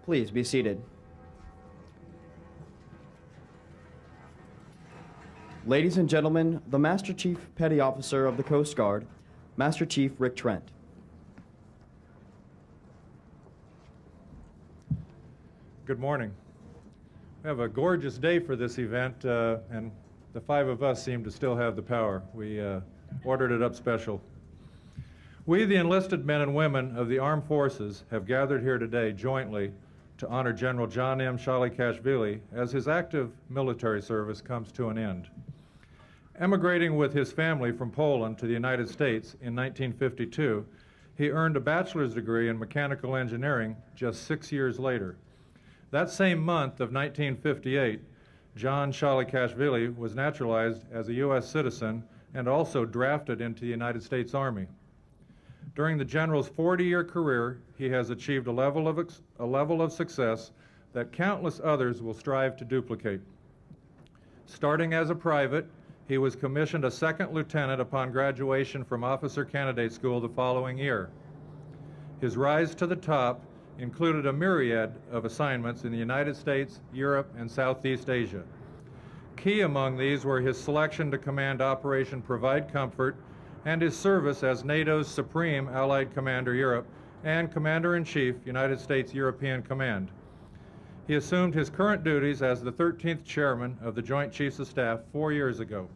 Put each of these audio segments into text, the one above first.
Please be seated. Ladies and gentlemen, the Master Chief Petty Officer of the Coast Guard, Master Chief Rick Trent. Good morning. We have a gorgeous day for this event, and the five of us seem to still have the power. We ordered it up special. We, the enlisted men and women of the armed forces, have gathered here today jointly to honor General John M. Shalikashvili as his active military service comes to an end. Emigrating with his family from Poland to the United States in 1952, he earned a bachelor's degree in mechanical engineering just 6 years later. That same month of 1958, John Shalikashvili was naturalized as a U.S. citizen and also drafted into the United States Army. During the general's 40-year career, he has achieved a level of success that countless others will strive to duplicate. Starting as a private, he was commissioned a second lieutenant upon graduation from Officer Candidate School the following year. His rise to the top included a myriad of assignments in the United States, Europe, and Southeast Asia. Key among these were his selection to command Operation Provide Comfort and his service as NATO's Supreme Allied Commander Europe and Commander-in-Chief, United States European Command. He assumed his current duties as the 13th Chairman of the Joint Chiefs of Staff 4 years ago.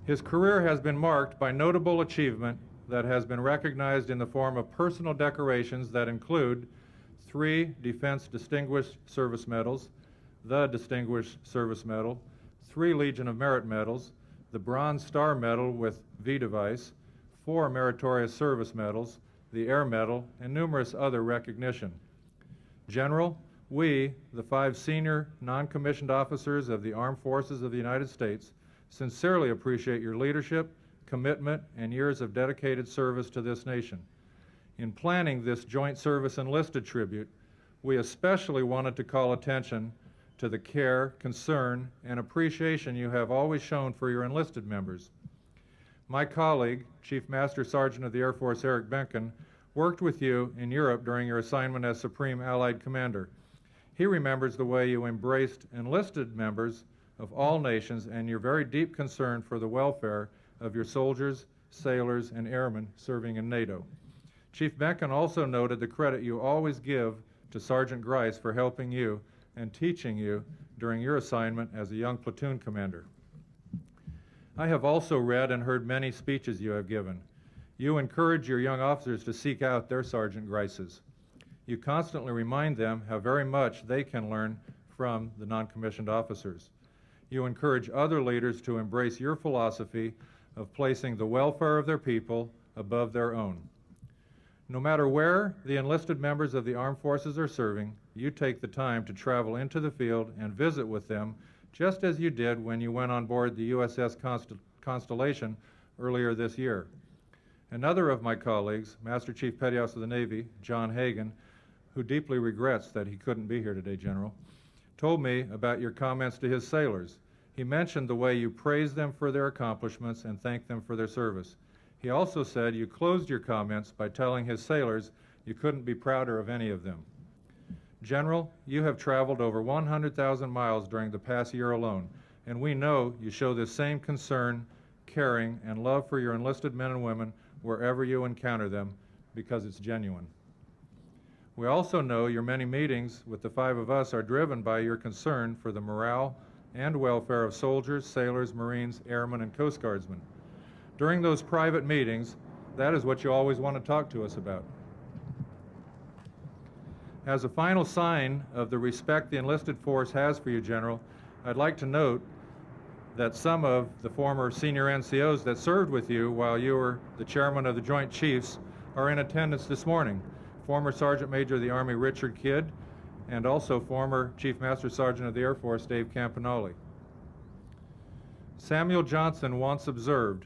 His career has been marked by notable achievement that has been recognized in the form of personal decorations that include 3 Defense Distinguished Service Medals, the Distinguished Service Medal, 3 Legion of Merit Medals, the Bronze Star Medal with V device, 4 Meritorious Service Medals, the Air Medal, and numerous other recognition. General, we, the 5 senior non-commissioned officers of the Armed Forces of the United States, sincerely appreciate your leadership, commitment, and years of dedicated service to this nation. In planning this Joint Service Enlisted tribute, we especially wanted to call attention to the care, concern, and appreciation you have always shown for your enlisted members. My colleague, Chief Master Sergeant of the Air Force Eric Benken, worked with you in Europe during your assignment as Supreme Allied Commander. He remembers the way you embraced enlisted members of all nations and your very deep concern for the welfare of your soldiers, sailors, and airmen serving in NATO. Chief Benken also noted the credit you always give to Sergeant Grice for helping you and teaching you during your assignment as a young platoon commander. I have also read and heard many speeches you have given. You encourage your young officers to seek out their Sergeant Grices. You constantly remind them how very much they can learn from the non-commissioned officers. You encourage other leaders to embrace your philosophy of placing the welfare of their people above their own. No matter where the enlisted members of the armed forces are serving, you take the time to travel into the field and visit with them just as you did when you went on board the USS Constellation earlier this year. Another of my colleagues, Master Chief Petty Officer of the Navy, John Hagan, who deeply regrets that he couldn't be here today, General, told me about your comments to his sailors. He mentioned the way you praised them for their accomplishments and thanked them for their service. He also said you closed your comments by telling his sailors you couldn't be prouder of any of them. General, you have traveled over 100,000 miles during the past year alone, and we know you show this same concern, caring, and love for your enlisted men and women wherever you encounter them, because it's genuine. We also know your many meetings with the five of us are driven by your concern for the morale and welfare of soldiers, sailors, Marines, airmen, and Coast Guardsmen. During those private meetings, that is what you always want to talk to us about. As a final sign of the respect the enlisted force has for you, General, I'd like to note that some of the former senior NCOs that served with you while you were the chairman of the Joint Chiefs are in attendance this morning. Former Sergeant Major of the Army Richard Kidd, and also former Chief Master Sergeant of the Air Force Dave Campanelli. Samuel Johnson once observed,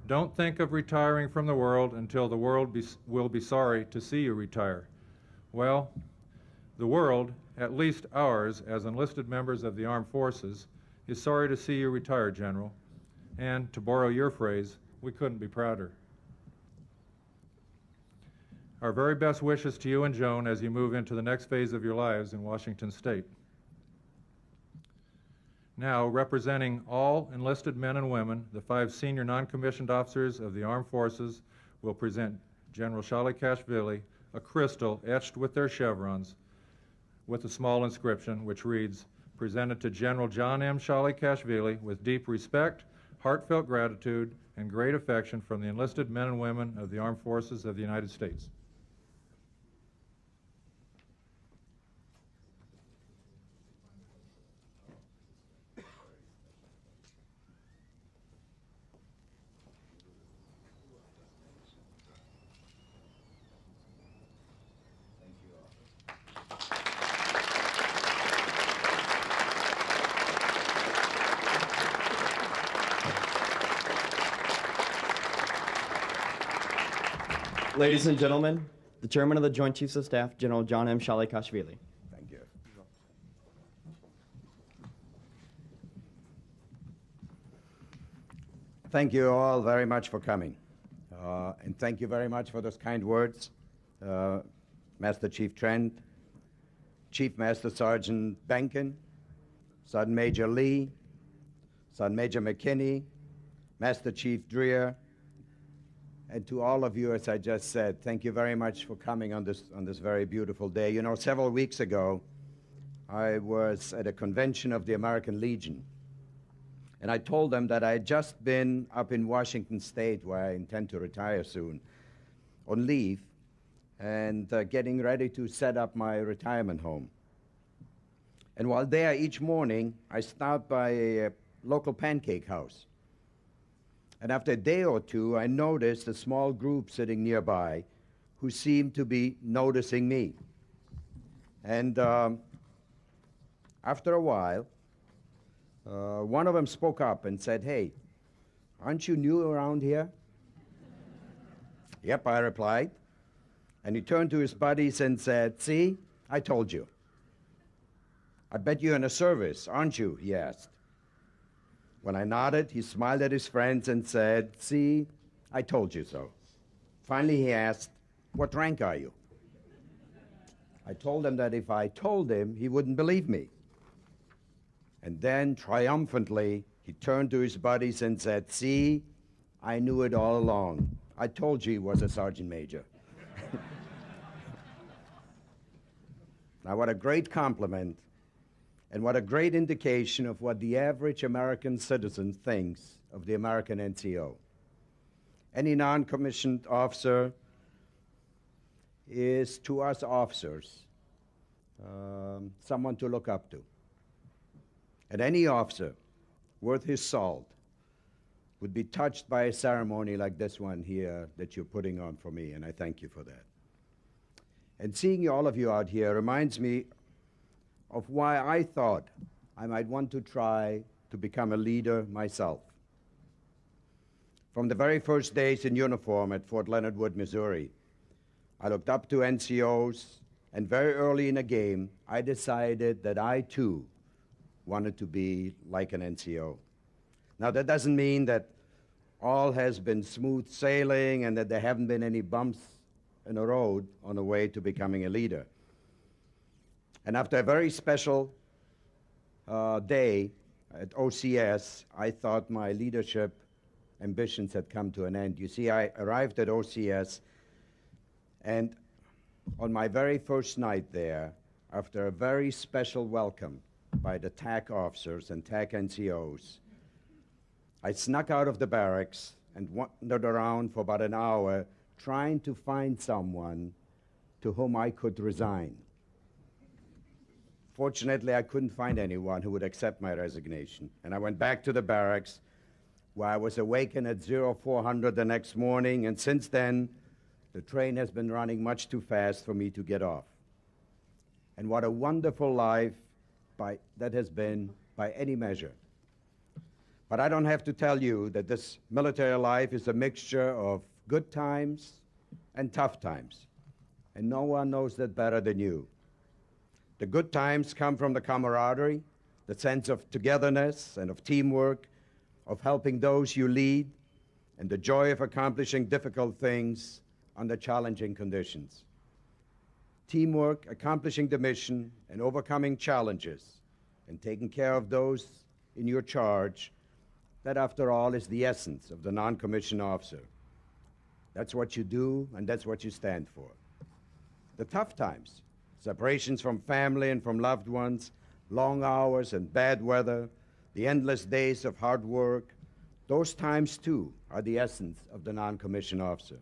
"Don't think of retiring from the world until the world will be sorry to see you retire." Well, the world, at least ours as enlisted members of the armed forces, is sorry to see you retire, General. And to borrow your phrase, we couldn't be prouder. Our very best wishes to you and Joan as you move into the next phase of your lives in Washington State. Now, representing all enlisted men and women, the 5 senior non-commissioned officers of the armed forces will present General Shalikashvili a crystal etched with their chevrons with a small inscription which reads, "Presented to General John M. Shalikashvili with deep respect, heartfelt gratitude, and great affection from the enlisted men and women of the armed forces of the United States." Ladies and gentlemen, the Chairman of the Joint Chiefs of Staff, General John M. Shalikashvili. Thank you. Thank you all very much for coming. And thank you very much for those kind words. Master Chief Trent, Chief Master Sergeant Benkin, Sergeant Major Lee, Sergeant Major McKinney, Master Chief Dreer, and to all of you, as I just said, thank you very much for coming on this very beautiful day. You know, several weeks ago, I was at a convention of the American Legion, and I told them that I had just been up in Washington State, where I intend to retire soon, on leave, and getting ready to set up my retirement home. And while there each morning, I stopped by a local pancake house. And after a day or two, I noticed a small group sitting nearby who seemed to be noticing me. And after a while, one of them spoke up and said, "Hey, aren't you new around here?" "Yep," I replied. And he turned to his buddies and said, "See, I told you." "I bet you're in a service, aren't you?" he asked. When I nodded, he smiled at his friends and said, "See, I told you so." Finally, he asked, "What rank are you?" I told him that if I told him, he wouldn't believe me. And then, triumphantly, he turned to his buddies and said, "See, I knew it all along. I told you he was a sergeant major." Now, what a great compliment. And what a great indication of what the average American citizen thinks of the American NCO. Any non-commissioned officer is, to us officers, someone to look up to. And any officer worth his salt would be touched by a ceremony like this one here that you're putting on for me, and I thank you for that. And seeing all of you out here reminds me of why I thought I might want to try to become a leader myself. From the very first days in uniform at Fort Leonard Wood, Missouri, I looked up to NCOs, and very early in the game, I decided that I too wanted to be like an NCO. Now, that doesn't mean that all has been smooth sailing and that there haven't been any bumps in the road on the way to becoming a leader. And after a very special day at OCS, I thought my leadership ambitions had come to an end. You see, I arrived at OCS, and on my very first night there, after a very special welcome by the TAC officers and TAC NCOs, I snuck out of the barracks and wandered around for about an hour trying to find someone to whom I could resign. Fortunately, I couldn't find anyone who would accept my resignation, and I went back to the barracks, where I was awakened at 0400 the next morning, and since then, the train has been running much too fast for me to get off. And what a wonderful life that has been by any measure. But I don't have to tell you that this military life is a mixture of good times and tough times, and no one knows that better than you. The good times come from the camaraderie, the sense of togetherness and of teamwork, of helping those you lead, and the joy of accomplishing difficult things under challenging conditions. Teamwork, accomplishing the mission, and overcoming challenges, and taking care of those in your charge, that after all is the essence of the non-commissioned officer. That's what you do, and that's what you stand for. The tough times, separations from family and from loved ones, long hours and bad weather, the endless days of hard work, those times too are the essence of the non-commissioned officer.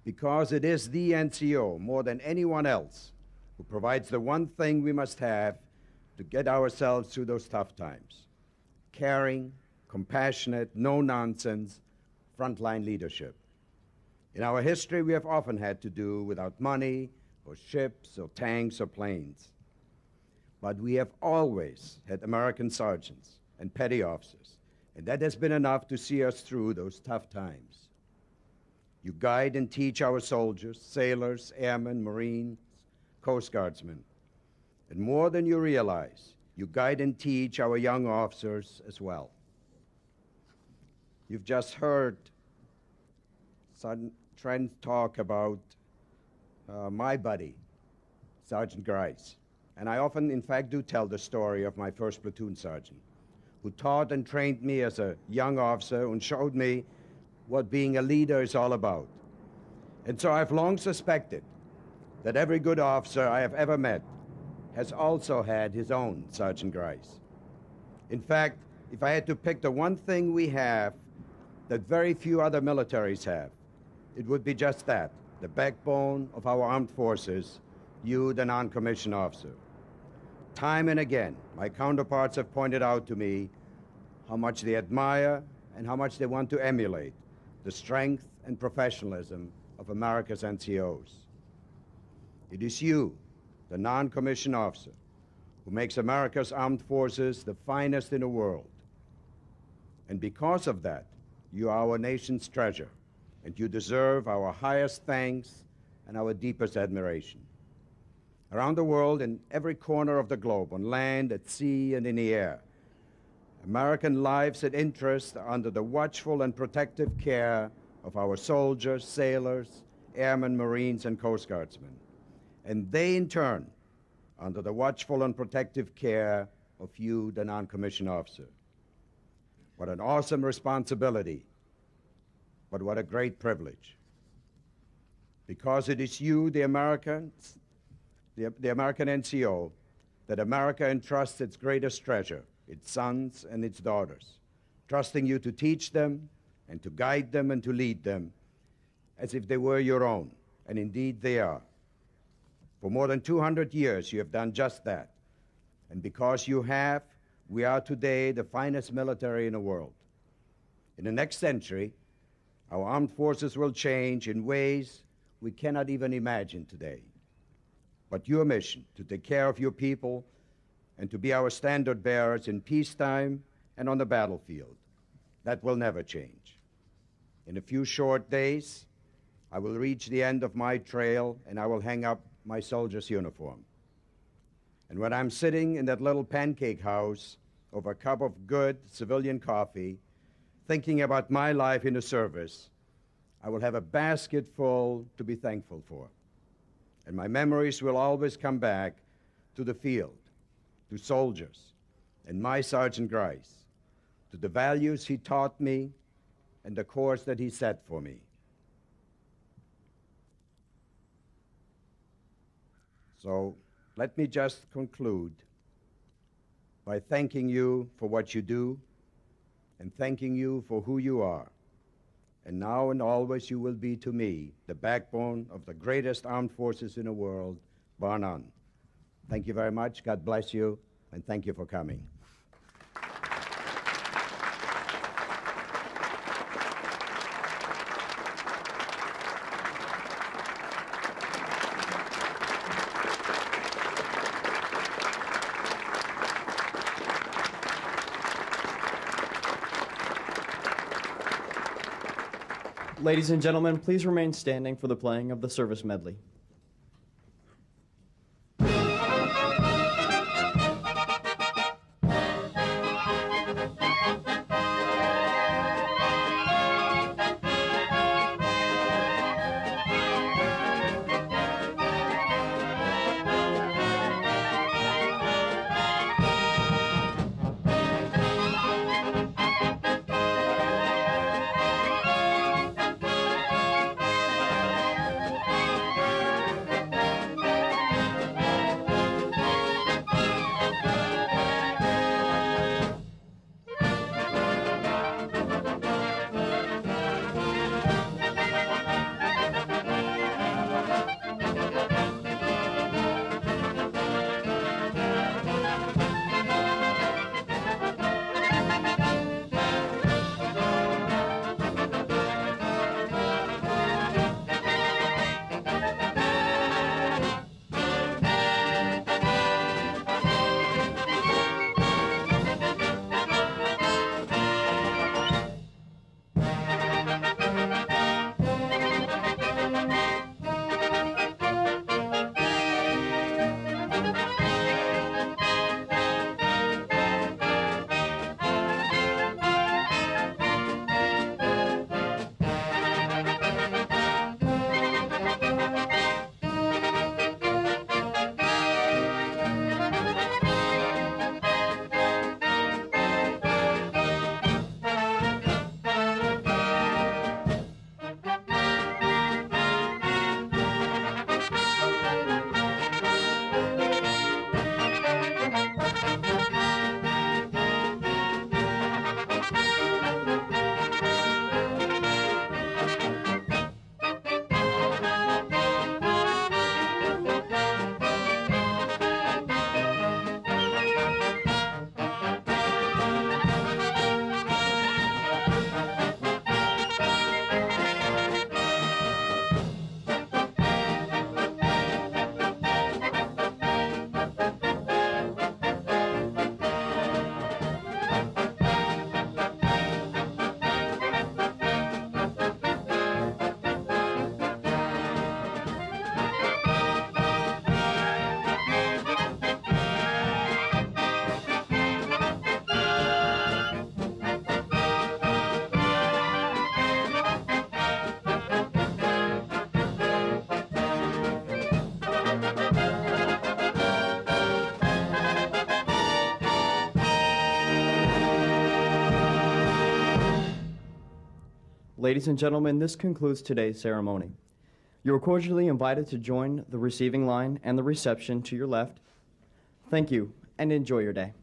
Because it is the NCO, more than anyone else, who provides the one thing we must have to get ourselves through those tough times: caring, compassionate, no-nonsense, frontline leadership. In our history, we have often had to do without money, or ships, or tanks, or planes. But we have always had American sergeants and petty officers, and that has been enough to see us through those tough times. You guide and teach our soldiers, sailors, airmen, Marines, Coast Guardsmen. And more than you realize, you guide and teach our young officers as well. You've just heard Sergeant Trent talk about my buddy, Sergeant Grice. And I often, in fact, do tell the story of my first platoon sergeant, who taught and trained me as a young officer and showed me what being a leader is all about. And so I've long suspected that every good officer I have ever met has also had his own Sergeant Grice. In fact, if I had to pick the one thing we have that very few other militaries have, it would be just that, the backbone of our armed forces, you, the non-commissioned officer. Time and again, my counterparts have pointed out to me how much they admire and how much they want to emulate the strength and professionalism of America's NCOs. It is you, the non-commissioned officer, who makes America's armed forces the finest in the world. And because of that, you are our nation's treasure, and you deserve our highest thanks and our deepest admiration. Around the world, in every corner of the globe, on land, at sea, and in the air, American lives and interests are under the watchful and protective care of our soldiers, sailors, airmen, Marines, and Coast Guardsmen. And they, in turn, are under the watchful and protective care of you, the non-commissioned officer. What an awesome responsibility, but what a great privilege. Because it is you, the Americans, the American NCO, that America entrusts its greatest treasure, its sons and its daughters, trusting you to teach them and to guide them and to lead them as if they were your own, and indeed they are. For more than 200 years, you have done just that. And because you have, we are today the finest military in the world. In the next century, our armed forces will change in ways we cannot even imagine today. But your mission to take care of your people and to be our standard bearers in peacetime and on the battlefield. That will never change. In a few short days, I will reach the end of my trail and I will hang up my soldier's uniform. And when I'm sitting in that little pancake house over a cup of good civilian coffee, thinking about my life in the service, I will have a basket full to be thankful for. And my memories will always come back to the field, to soldiers, and my Sergeant Grice, to the values he taught me and the course that he set for me. So let me just conclude by thanking you for what you do and thanking you for who you are. And now and always you will be to me the backbone of the greatest armed forces in the world, bar none. Thank you very much. God bless you, and thank you for coming. Ladies and gentlemen, please remain standing for the playing of the service medley. Ladies and gentlemen, this concludes today's ceremony. You are cordially invited to join the receiving line and the reception to your left. Thank you, and enjoy your day.